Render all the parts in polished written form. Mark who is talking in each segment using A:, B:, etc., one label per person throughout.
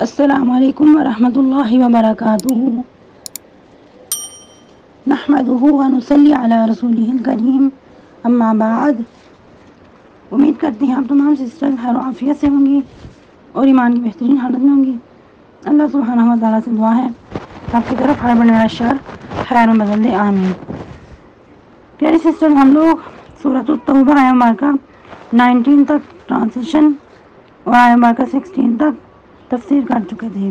A: السلام علیکم ورحمۃ اللہ وبرکاتہ۔ نحمده ونصلی علی رسولہ الکریم، اما بعد۔ امید کرتے ہیں آپ تمام سسٹر خیر و عافیت سے ہوں گی اور ایمان کی بہترین حالت میں ہوں گی۔ اللہ سبحانہ و تعالیٰ سے دعا ہے آپ کی طرف ہر بڑھنے والا شر خیر میں بدل دے، آمین۔ پیاری سسٹر، ہم لوگ سورۃ التوبہ آیہ مبارکہ 19 تک ٹرانسلیشن اور آیہ مبارکہ 16 تک تفسیر کر چکے تھے۔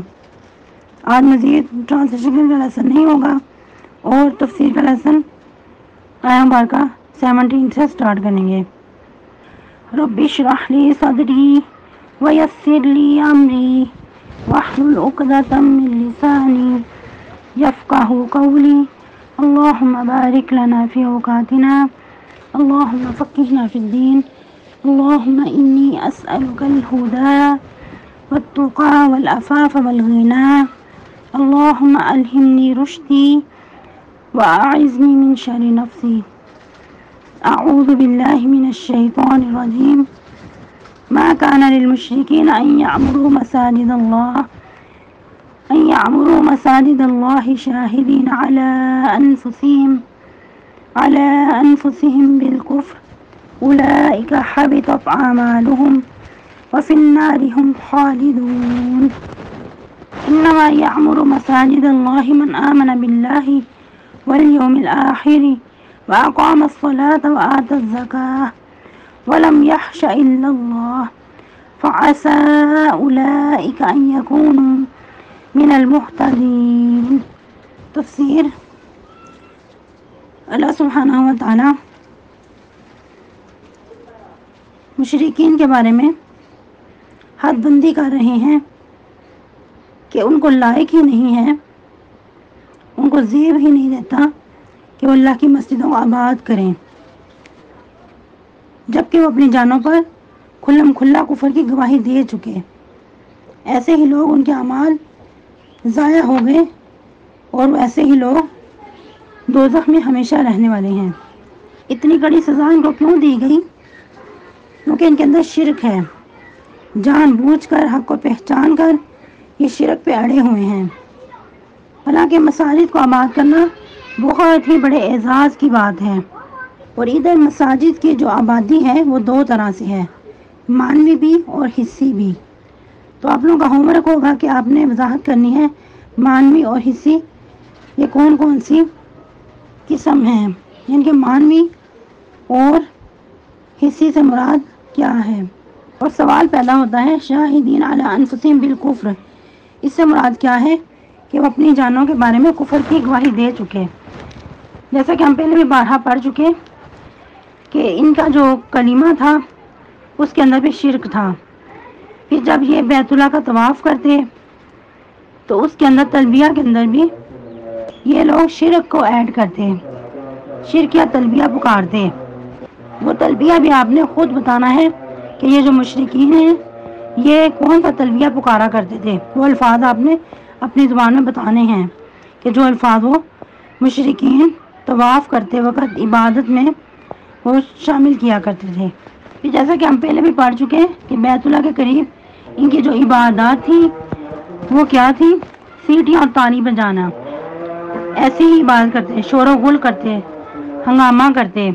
A: آج مزید ٹرانسلیشن کا لیسن نہیں ہوگا اور تفسیر کا لیسن آیہ مبارکہ 17 سے سٹارٹ کریں گے۔ رب اشرح لی صدری ویسر لی امری واحلل عقدۃ من لسانی یفقہوا قولی اللہم بارک لنا فی اوقاتنا اللہم فقہنا فی الدین اللہم انی اسألک الہدی والتقى والعفاف والغنى اللهم ألهمني رشدي وأعذني من شر نفسي أعوذ بالله من الشيطان الرجيم ما كان للمشركين أن يعمروا مساجد الله شاهدين على أنفسهم بالكفر أولئك حبطت أعمالهم وفي النار هم خالدون إنما يعمر مساجد الله من آمن بالله واليوم الآخر وأقام الصلاة وآتى الزكاة ولم يخش إلا الله فعسى أولئك أن يكونوا من المهتدين۔ تفسیر۔ اللہ سبحانہ و تعالی مشرکین کے بارے میں حد بندی کر رہے ہیں کہ ان کو لائق ہی نہیں ہے، ان کو زیب ہی نہیں دیتا کہ وہ اللہ کی مسجدوں کو آباد کریں، جبکہ وہ اپنی جانوں پر کھلم کھلا کفر کی گواہی دے چکے۔ ایسے ہی لوگ ان کے اعمال ضائع ہو گئے اور ایسے ہی لوگ دوزخ میں ہمیشہ رہنے والے ہیں۔ اتنی کڑی سزا ان کو کیوں دی گئی؟ کیونکہ ان کے اندر شرک ہے، جان بوجھ کر حق کو پہچان کر یہ شرک پہ اڑے ہوئے ہیں۔ حالانکہ مساجد کو آباد کرنا بہت ہی بڑے اعزاز کی بات ہے، اور ادھر مساجد کی جو آبادی ہے وہ دو طرح سے ہے، مانوی بھی اور حصی بھی۔ تو آپ لوگوں کا ہوم ورک ہوگا کہ آپ نے وضاحت کرنی ہے مانوی اور حصی یہ کون کون سی قسم ہیں، یعنی کہ مانوی اور حصی سے مراد کیا ہے۔ اور سوال پیدا ہوتا ہے شاہدین علی انفسہم بالکفر، اس سے مراد کیا ہے کہ وہ اپنی جانوں کے بارے میں کفر کی گواہی دے چکے۔ جیسا کہ ہم پہلے بھی بارہا پڑھ چکے کہ ان کا جو کلمہ تھا اس کے اندر بھی شرک تھا۔ پھر جب یہ بیت اللہ کا طواف کرتے تو اس کے اندر تلبیہ کے اندر بھی یہ لوگ شرک کو ایڈ کرتے، شرک یا تلبیہ پکارتے۔ وہ تلبیہ بھی آپ نے خود بتانا ہے کہ یہ جو مشرکین ہیں یہ کون سا تلبیہ پکارا کرتے تھے۔ وہ الفاظ آپ نے اپنی زبان میں بتانے ہیں کہ جو الفاظ وہ مشرکین طواف کرتے وقت عبادت میں وہ شامل کیا کرتے تھے۔ پھر جیسا کہ ہم پہلے بھی پڑھ چکے کہ بیت اللہ کے قریب ان کی جو عبادات تھی وہ کیا تھی؟ سیٹیاں اور تالی بجانا، ایسی ہی عبادت کرتے، شور و غل کرتے، ہنگامہ کرتے،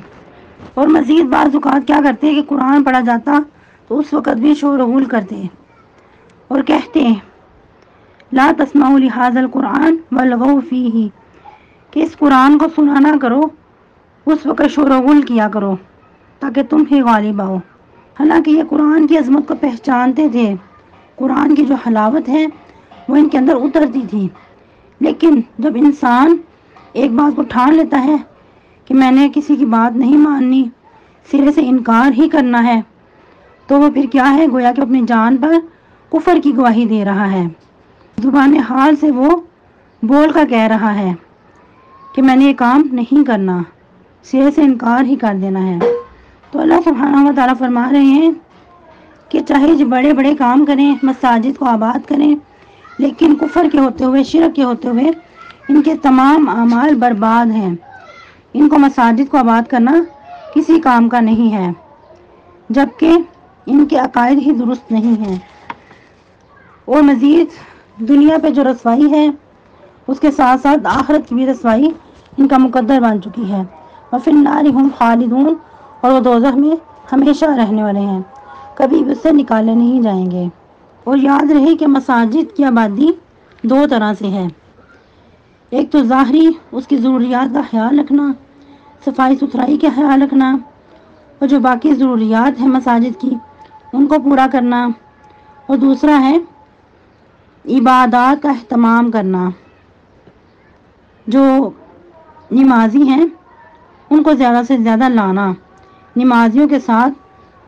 A: اور مزید بعض اوقات کیا کرتے کہ قرآن پڑھا جاتا تو اس وقت بھی شور و غل کرتے اور کہتے لا تسمعوا لهذا القرآن والغوا فیہ، کہ اس قرآن کو سنا نہ کرو، اس وقت شور و غل کیا کرو تاکہ تم ہی غالب آؤ۔ حالانکہ یہ قرآن کی عظمت کو پہچانتے تھے، قرآن کی جو حلاوت ہے وہ ان کے اندر اترتی تھی، لیکن جب انسان ایک بات کو ٹھان لیتا ہے کہ میں نے کسی کی بات نہیں ماننی، سرے سے انکار ہی کرنا ہے، تو وہ پھر کیا ہے؟ گویا کہ اپنی جان پر کفر کی گواہی دے رہا ہے۔ زبان حال سے وہ بول کر کہہ رہا ہے کہ میں نے یہ کام نہیں کرنا، سرے سے انکار ہی کر دینا ہے۔ تو اللہ سبحانہ و تعالیٰ فرما رہے ہیں کہ چاہے جو بڑے بڑے کام کریں، مساجد کو آباد کریں، لیکن کفر کے ہوتے ہوئے، شرک کے ہوتے ہوئے ان کے تمام اعمال برباد ہیں۔ ان کو مساجد کو آباد کرنا کسی کام کا نہیں ہے، جبکہ ان کے عقائد ہی درست نہیں ہیں۔ اور مزید دنیا پہ جو رسوائی ہے اس کے ساتھ ساتھ آخرت کی بھی رسوائی ان کا مقدر بن چکی ہے. وفی النار ہم خالدون، اور وہ دوزخ میں ہمیشہ رہنے والے ہیں، کبھی بھی اس سے نکالے نہیں جائیں گے. اور یاد رہے کہ مساجد کی آبادی دو طرح سے ہے. ایک تو ظاہری، اس کی ضروریات کا خیال رکھنا، صفائی ستھرائی کا خیال رکھنا، اور جو باقی ضروریات ہیں مساجد کی ان کو پورا کرنا. اور دوسرا ہے عبادات کا اہتمام کرنا. جو نمازی ہیں ان کو زیادہ سے زیادہ لانا، نمازیوں کے ساتھ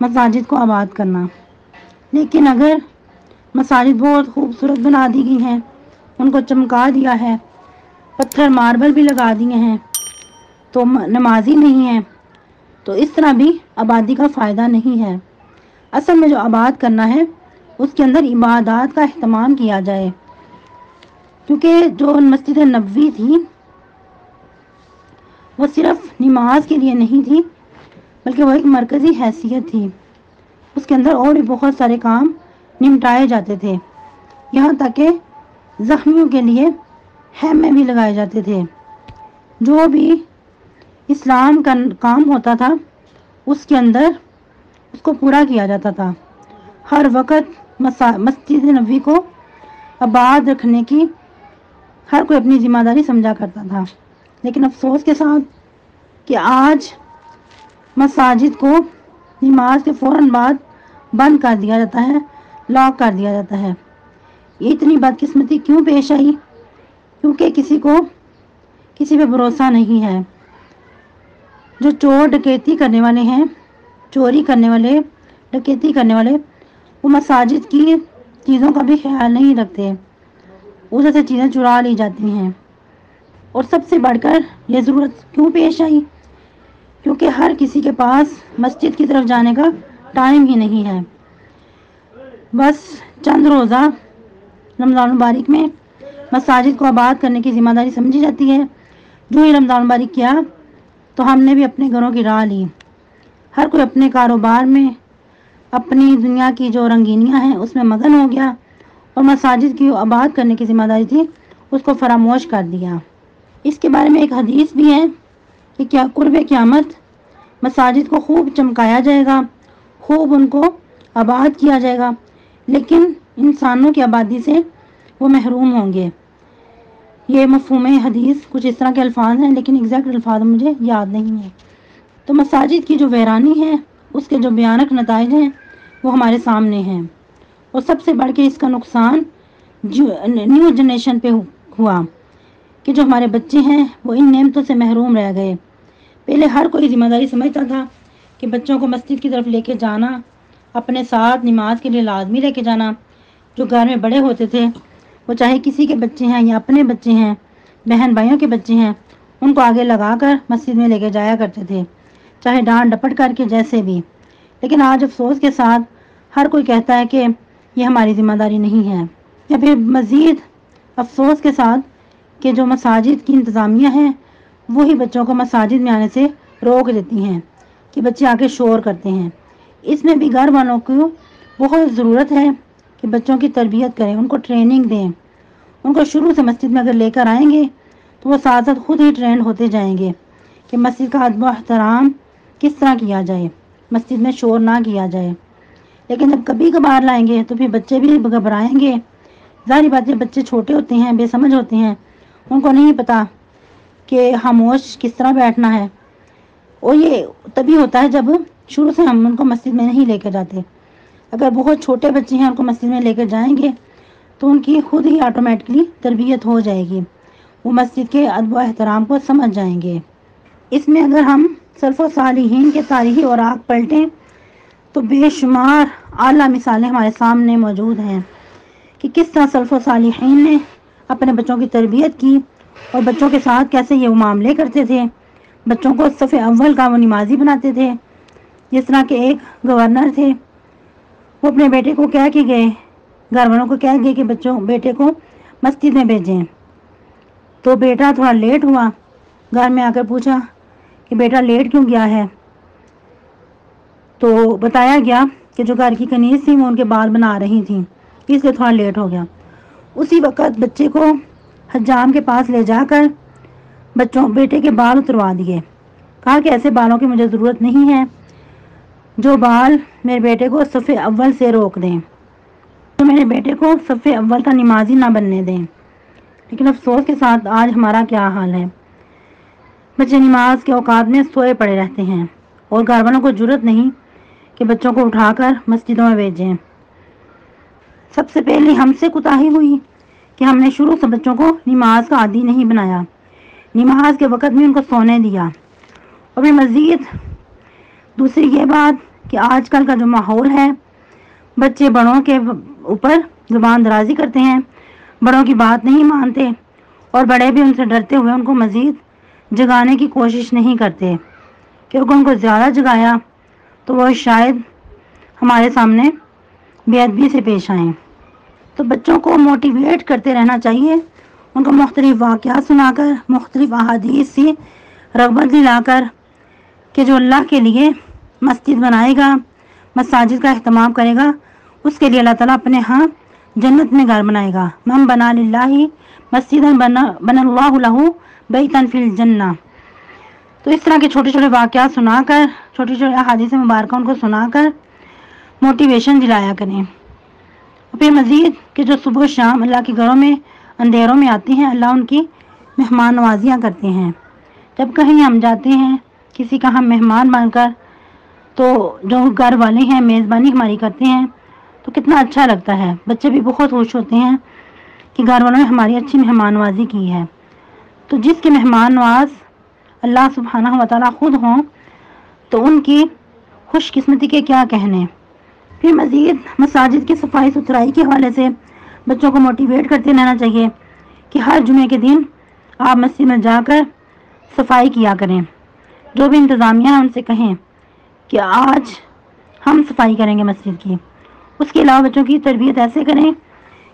A: مساجد کو آباد کرنا. لیکن اگر مساجد بہت خوبصورت بنا دی گئی ہیں، ان کو چمکا دیا ہے، پتھر ماربل بھی لگا دیے ہیں، تو نمازی نہیں ہیں، تو اس طرح بھی آبادی کا فائدہ نہیں ہے. اصل میں جو آباد کرنا ہے اس کے اندر عبادات کا اہتمام کیا جائے. کیونکہ جو مسجد نبوی تھی وہ صرف نماز کے لیے نہیں تھی، بلکہ وہ ایک مرکزی حیثیت تھی. اس کے اندر اور بھی بہت سارے کام نمٹائے جاتے تھے، یہاں تک کہ زخمیوں کے لیے خیمے بھی لگائے جاتے تھے. جو بھی اسلام کا کام ہوتا تھا اس کے اندر اس کو پورا کیا جاتا تھا. ہر وقت مسجد نبوی کو آباد رکھنے کی ہر کوئی اپنی ذمہ داری سمجھا کرتا تھا. لیکن افسوس کے ساتھ کہ آج مساجد کو نماز کے فوراً بعد بند کر دیا جاتا ہے، لاک کر دیا جاتا ہے. یہ اتنی بدقسمتی کیوں پیش آئی؟ کیونکہ کسی پہ بھروسہ نہیں ہے. جو چور ڈکیتی کرنے والے ہیں، چوری کرنے والے، ڈکیتی کرنے والے، وہ مساجد کی چیزوں کا بھی خیال نہیں رکھتے، ادھر سے چیزیں چرا لی جاتی ہیں. اور سب سے بڑھ کر یہ ضرورت کیوں پیش آئی؟ کیونکہ ہر کسی کے پاس مسجد کی طرف جانے کا ٹائم ہی نہیں ہے. بس چند روزہ رمضان مبارک میں مساجد کو آباد کرنے کی ذمہ داری سمجھی جاتی ہے. جو ہی رمضان مبارک کیا تو ہم نے بھی اپنے گھروں کی راہ لی. ہر کوئی اپنے کاروبار میں، اپنی دنیا کی جو رنگینیاں ہیں اس میں مگن ہو گیا، اور مساجد کی آباد کرنے کی ذمہ داری تھی اس کو فراموش کر دیا. اس کے بارے میں ایک حدیث بھی ہے کہ کیا قرب قیامت مساجد کو خوب چمکایا جائے گا، خوب ان کو آباد کیا جائے گا، لیکن انسانوں کی آبادی سے وہ محروم ہوں گے. یہ مفہوم حدیث کچھ اس طرح کے الفاظ ہیں، لیکن ایگزیکٹ الفاظ مجھے یاد نہیں ہیں. تو مساجد کی جو ویرانی ہے اس کے جو بھیانک نتائج ہیں وہ ہمارے سامنے ہیں. اور سب سے بڑھ کے اس کا نقصان نیو جنریشن پہ ہوا کہ جو ہمارے بچے ہیں وہ ان نعمتوں سے محروم رہ گئے. پہلے ہر کوئی ذمہ داری سمجھتا تھا کہ بچوں کو مسجد کی طرف لے کے جانا، اپنے ساتھ نماز کے لیے لازمی لے کے جانا. جو گھر میں بڑے ہوتے تھے وہ چاہے کسی کے بچے ہیں یا اپنے بچے ہیں، بہن بھائیوں کے بچے ہیں، ان کو آگے لگا کر مسجد میں لے کے جایا کرتے تھے، چاہے ڈانٹ ڈپٹ کر کے جیسے بھی. لیکن آج افسوس کے ساتھ ہر کوئی کہتا ہے کہ یہ ہماری ذمہ داری نہیں ہے. یا پھر مزید افسوس کے ساتھ کہ جو مساجد کی انتظامیہ ہیں وہی بچوں کو مساجد میں آنے سے روک دیتی ہیں کہ بچے آ کے شور کرتے ہیں. اس میں بھی گھر والوں کو بہت ضرورت ہے کہ بچوں کی تربیت کریں، ان کو ٹریننگ دیں. ان کو شروع سے مسجد میں اگر لے کر آئیں گے تو وہ ساتھ ساتھ خود ہی ٹرینڈ ہوتے جائیں گے کہ مسجد کا ادب و احترام کس طرح کیا جائے، مسجد میں شور نہ کیا جائے. لیکن جب کبھی کبھار لائیں گے تو پھر بچے بھی گھبرائیں گے. ظاہری بات ہے، بچے چھوٹے ہوتے ہیں، بے سمجھ ہوتے ہیں، ان کو نہیں پتا کہ خاموش کس طرح بیٹھنا ہے. اور یہ تبھی ہوتا ہے جب شروع سے ہم ان کو مسجد میں نہیں لے کے جاتے. اگر بہت چھوٹے بچے ہیں ان کو مسجد میں لے کے جائیں گے تو ان کی خود ہی آٹومیٹکلی تربیت ہو جائے گی، وہ مسجد کے ادب و احترام کو سمجھ جائیں گے. اس میں اگر ہم سلف و صالحین کے تاریخی اوراق پلٹیں تو بے شمار اعلیٰ مثالیں ہمارے سامنے موجود ہیں کہ کس طرح سلف و صالحین نے اپنے بچوں کی تربیت کی اور بچوں کے ساتھ کیسے یہ معاملے کرتے تھے. بچوں کو صف اول کا وہ نمازی بناتے تھے. جس طرح کے ایک گورنر تھے، وہ اپنے بیٹے کو کہہ کے گئے، گھر والوں کو کہہ گئے کہ بیٹے کو مسجد میں بھیجیں. تو بیٹا تھوڑا لیٹ ہوا، گھر میں آ کر پوچھا کہ بیٹا لیٹ کیوں گیا ہے. تو بتایا گیا کہ جو گھر کی کنیز تھی وہ ان کے بال بنا رہی تھیں. اس لیے تھوڑا لیٹ ہو گیا۔ اسی وقت بچے کو حجام کے پاس لے جا کر بیٹے کے بال اتروا دیے۔ کہا کہ ایسے بالوں کی مجھے ضرورت نہیں ہے جو بال میرے بیٹے کو صف اول سے روک دیں، جو میرے بیٹے کو صف اول کا نمازی نہ بننے دیں۔ لیکن افسوس کے ساتھ آج ہمارا کیا حال ہے، بچے نماز کے اوقات میں سوئے پڑے رہتے ہیں اور گھر والوں کو جرأت نہیں کہ بچوں کو اٹھا کر مسجدوں میں بھیجیں۔ سب سے پہلے ہم سے کوتاہی ہوئی کہ ہم نے شروع سے بچوں کو نماز کا عادی نہیں بنایا، نماز کے وقت میں ان کو سونے دیا۔ اور پھر مزید دوسری یہ بات کہ آج کل کا جو ماحول ہے، بچے بڑوں کے اوپر زبان درازی کرتے ہیں، بڑوں کی بات نہیں مانتے، اور بڑے بھی ان سے ڈرتے ہوئے ان کو مزید جگانے کی کوشش نہیں کرتے، کیونکہ ان کو زیادہ جگایا تو وہ شاید ہمارے سامنے بے ادبی سے پیش آئیں۔ تو بچوں کو موٹیویٹ کرتے رہنا چاہیے، ان کو مختلف واقعات سنا کر، مختلف احادیث سے رغبت دلا کر کہ جو اللہ کے لیے مسجد بنائے گا، مساجد کا اہتمام کرے گا، اس کے لیے اللہ تعالیٰ اپنے ہاں جنت میں گھر بنائے گا۔ من بنا للہ مسجدا بنا اللہ لہ بیتا فی الجنہ۔ تو اس طرح کے چھوٹے چھوٹے واقعات سنا کر، چھوٹی چھوٹی احادیث مبارکہ ان کو سنا کر موٹیویشن دلایا کریں۔ اور پھر مزید کہ جو صبح و شام اللہ کے گھروں میں اندھیروں میں آتے ہیں، اللہ ان کی مہمان نوازیاں کرتے ہیں۔ جب کہیں ہم جاتے ہیں کسی کا ہم مہمان بن کر، تو جو گھر والے ہیں میزبانی ہماری کرتے ہیں تو کتنا اچھا لگتا ہے، بچے بھی بہت خوش ہوتے ہیں کہ گھر والوں نے ہماری اچھی مہمان نوازی کی ہے۔ تو جس کے مہمان نواز اللہ سبحانہ و تعالیٰ خود ہوں تو ان کی خوش قسمتی کے کیا کہنے۔ پھر مزید مساجد کی صفائی ستھرائی کے حوالے سے بچوں کو موٹیویٹ کرتے رہنا چاہیے کہ ہر جمعے کے دن آپ مسجد میں جا کر صفائی کیا کریں، جو بھی انتظامیہ ہے ان سے کہیں کہ آج ہم صفائی کریں گے مسجد کی۔ اس کے علاوہ بچوں کی تربیت ایسے کریں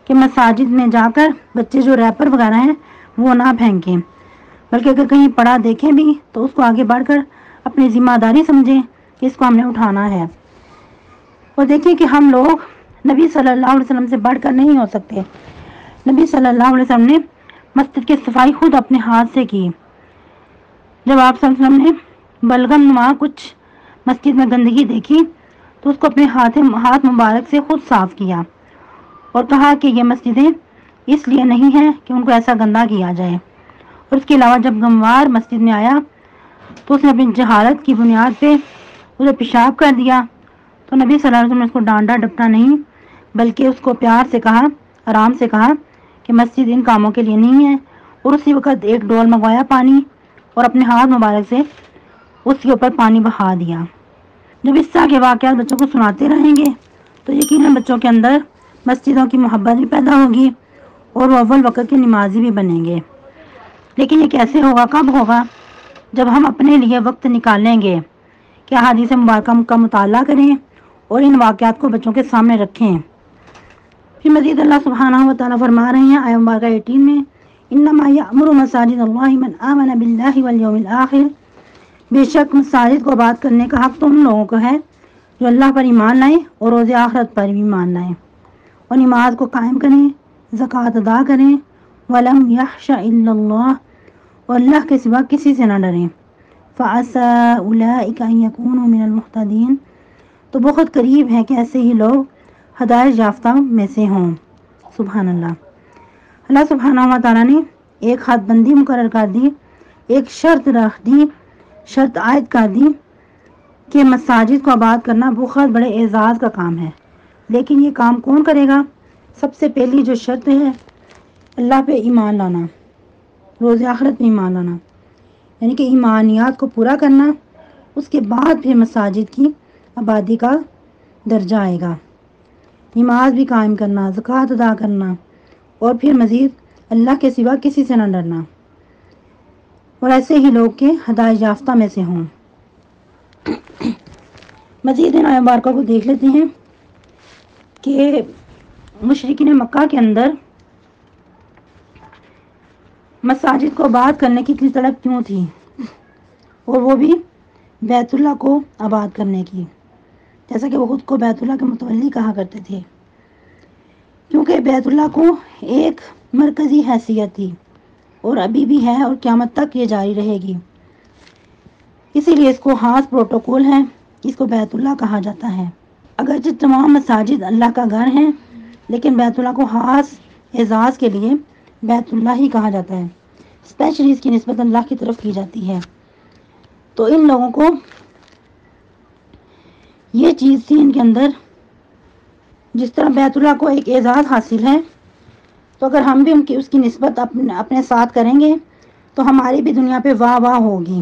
A: کہ مساجد میں جا کر بچے جو ریپر وغیرہ ہیں وہ نہ پھینکیں، بلکہ اگر کہیں پڑا دیکھیں بھی تو اس کو آگے بڑھ کر اپنی ذمہ داری سمجھیں کہ اس کو ہم نے اٹھانا ہے۔ اور دیکھیں کہ ہم لوگ نبی صلی اللہ علیہ وسلم سے بڑھ کر نہیں ہو سکتے۔ نبی صلی اللہ علیہ وسلم نے مسجد کی صفائی خود اپنے ہاتھ سے کی۔ جب آپ صلی اللہ علیہ وسلم نے بلغم نما کچھ مسجد میں گندگی دیکھی تو اس کو اپنے ہاتھ مبارک سے خود صاف کیا اور کہا کہ یہ مسجدیں اس لیے نہیں ہیں کہ ان کو ایسا گندا کیا جائے۔ اور اس کے علاوہ جب غموار مسجد میں آیا تو اس نے اپنی جہالت کی بنیاد پہ اسے پیشاب کر دیا، تو نبی صلی اللہ علیہ وسلم نے اس کو ڈانٹا ڈپٹا نہیں، بلکہ اس کو پیار سے کہا، آرام سے کہا کہ مسجد ان کاموں کے لیے نہیں ہے، اور اسی وقت ایک ڈول منگوایا پانی اور اپنے ہاتھ مبارک سے اس کے اوپر پانی بہا دیا۔ جب اس طرح کے واقعات بچوں کو سناتے رہیں گے تو یقیناً بچوں کے اندر مسجدوں کی محبت بھی پیدا ہوگی اور وہ اول وقت کے نمازی بھی بنیں گے۔ لیکن یہ کیسے ہوگا، کب ہوگا؟ جب ہم اپنے لیے وقت نکالیں گے کہ احادیث مبارکہ کا مطالعہ کریں اور ان واقعات کو بچوں کے سامنے رکھیں۔ پھر مزید اللہ سبحانہ و تعالیٰ فرما رہے ہیں آیت مبارکہ 18 میں، انما یأمر مساجد اللہ من آمن باللہ والیوم الآخر، بے شک مساجد کو آباد کرنے کا حق تو ان لوگوں کو ہے جو اللہ پر ایمان لائیں اور روز آخرت پر بھی ایمان لائیں، اور نماز کو قائم کریں، زکوٰۃ ادا کریں، ولم یخش الا اللہ، اور اللہ کے سوا کسی سے نہ ڈریں، فعسى اولئک ان یکونوا من المہتدین، تو بہت قریب ہے کہ ایسے ہی لوگ ہدایت یافتہ میں سے ہوں۔ سبحان اللہ۔ اللہ سبحانہ و تعالیٰ نے ایک حد بندی مقرر کر دی، ایک شرط رکھ دی، شرط عائد کر دی کہ مساجد کو آباد کرنا بہت بڑے اعزاز کا کام ہے۔ لیکن یہ کام کون کرے گا؟ سب سے پہلی جو شرط ہے اللہ پہ ایمان لانا، روز آخرت پہ ایمان لانا، یعنی کہ ایمانیات کو پورا کرنا، اس کے بعد پھر مساجد کی آبادی کا درجہ آئے گا۔ نماز بھی قائم کرنا، زکوٰۃ ادا کرنا، اور پھر مزید اللہ کے سوا کسی سے نہ ڈرنا، اور ایسے ہی لوگ کے ہدایت یافتہ میں سے ہوں۔ مزید ان آیات مبارکہ کو دیکھ لیتے ہیں کہ مشرکین مکہ کے اندر مساجد کو آباد کرنے کی اتنی طلب کیوں تھی، اور وہ بھی بیت اللہ کو آباد کرنے کی، جیسا کہ وہ خود کو بیت اللہ کے متولی کہا کرتے تھے۔ کیونکہ بیت اللہ کو ایک مرکزی حیثیت تھی اور ابھی بھی ہے اور قیامت تک یہ جاری رہے گی. اسی لیے اس کو خاص پروٹوکول ہے، اس کو بیت اللہ کہا جاتا ہے. اگرچہ تمام مساجد اللہ کا گھر ہیں لیکن بیت اللہ کو خاص اعزاز کے لیے بیت اللہ ہی کہا جاتا ہے، اسپیشلی اس کی نسبت اللہ کی طرف کی جاتی ہے. تو ان لوگوں کو یہ چیز تھی ان کے اندر، جس طرح بیت اللہ کو ایک اعزاز حاصل ہے، تو اگر ہم بھی اس کی نسبت اپنے ساتھ کریں گے تو ہماری بھی دنیا پہ واہ واہ ہوگی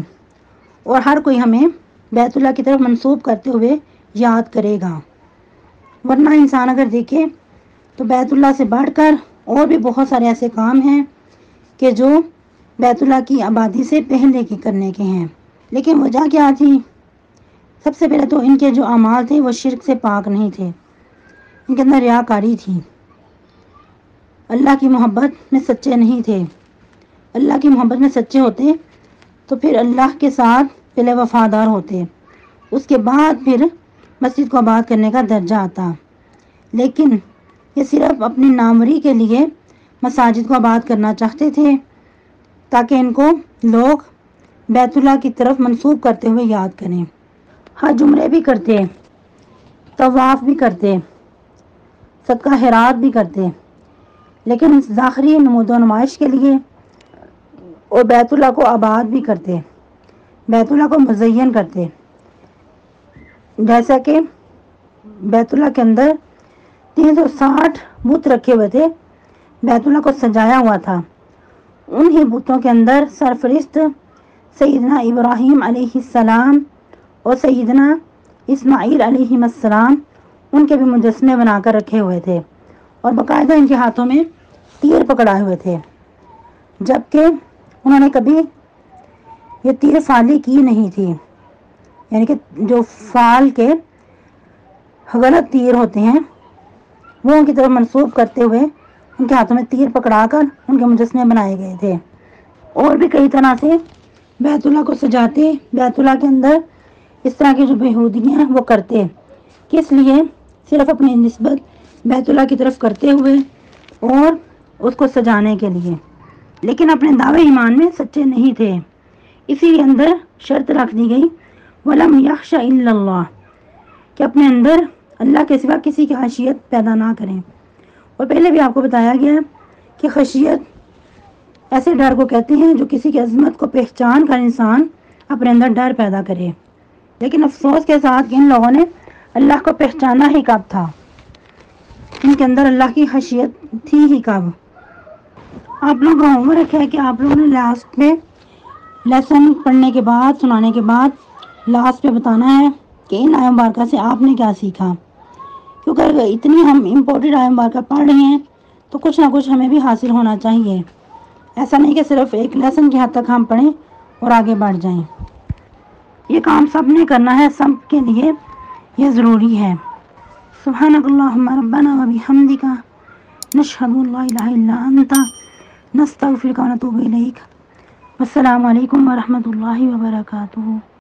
A: اور ہر کوئی ہمیں بیت اللہ کی طرف منسوب کرتے ہوئے یاد کرے گا. ورنہ انسان اگر دیکھے تو بیت اللہ سے بڑھ کر اور بھی بہت سارے ایسے کام ہیں کہ جو بیت اللہ کی آبادی سے پہلے کے کرنے کے ہیں. لیکن وجہ کیا تھی؟ سب سے پہلے تو ان کے جو اعمال تھے وہ شرک سے پاک نہیں تھے، ان کے اندر ریاکاری تھی، اللہ کی محبت میں سچے نہیں تھے. اللہ کی محبت میں سچے ہوتے تو پھر اللہ کے ساتھ پہلے وفادار ہوتے، اس کے بعد پھر مسجد کو آباد کرنے کا درجہ آتا. لیکن یہ صرف اپنی ناموری کے لیے مساجد کو آباد کرنا چاہتے تھے تاکہ ان کو لوگ بیت اللہ کی طرف منسوب کرتے ہوئے یاد کریں. حج عمرے بھی کرتے، طواف بھی کرتے، صدقہ خیرات بھی کرتے، لیکن ظاہری نمود و نمائش کے لیے اور بیت اللہ کو آباد بھی کرتے، بیت اللہ کو مزین کرتے. جیسا کہ بیت اللہ کے اندر 360 بت رکھے ہوئے تھے، بیت اللہ کو سجایا ہوا تھا. انہی بتوں کے اندر سرفرست سیدنا ابراہیم علیہ السلام اور سیدنا اسماعیل علیہ السلام ان کے بھی مجسمے بنا کر رکھے ہوئے تھے اور باقاعدہ ان کے ہاتھوں میں تیر پکڑائے ہوئے تھے، جبکہ انہوں نے کبھی یہ تیر فالی کی نہیں تھی. یعنی کہ جو فال کے غلط تیر ہوتے ہیں وہ ان کی طرف منسوب کرتے ہوئے ان کے ہاتھوں میں تیر پکڑا کر ان کے مجسمے بنائے گئے تھے. اور بھی کئی طرح سے بیت اللہ کو سجاتے، بیت اللہ کے اندر اس طرح کی جو بےہودگیاں ہیں وہ کرتے. کس لیے؟ صرف اپنی نسبت بیت اللہ کی طرف کرتے ہوئے اور اس کو سجانے کے لیے، لیکن اپنے دعوے ایمان میں سچے نہیں تھے. اسی لیے اندر شرط رکھ دی گئی وَلَمْ يَخْشَ إِلَّا اللَّهِ کہ اپنے اندر اللہ کے سوا کسی کی خشیت پیدا نہ کریں. اور پہلے بھی آپ کو بتایا گیا کہ خشیت ایسے ڈر کو کہتے ہیں جو کسی کی عظمت کو پہچان کر انسان اپنے اندر ڈر پیدا کرے. لیکن افسوس کے ساتھ کہ ان لوگوں نے اللہ کو پہچانا ہی کب تھا، ان کے اندر اللہ کی خشیت تھی ہی کب. آپ لوگوں کا ہوم ورک ہے کہ آپ لوگوں نے لاسٹ میں لیسن پڑھنے کے بعد، سنانے کے بعد لاسٹ پہ بتانا ہے کہ ان آیت مبارکہ سے آپ نے کیا سیکھا. کیونکہ اگر اتنی ہم امپورٹنٹ آیت مبارکہ پڑھ رہے ہیں تو کچھ نہ کچھ ہمیں بھی حاصل ہونا چاہیے. ایسا نہیں کہ صرف ایک لیسن کی حد تک ہم پڑھیں اور آگے بڑھ جائیں. یہ کام سب نے کرنا ہے، سب کے لیے یہ ضروری ہے. سبحانک اللہم ربنا و بحمدک نشہد ان لا الہ الا انت نستغفرک و نتوب الیک. السلام علیکم ورحمۃ اللہ وبرکاتہ.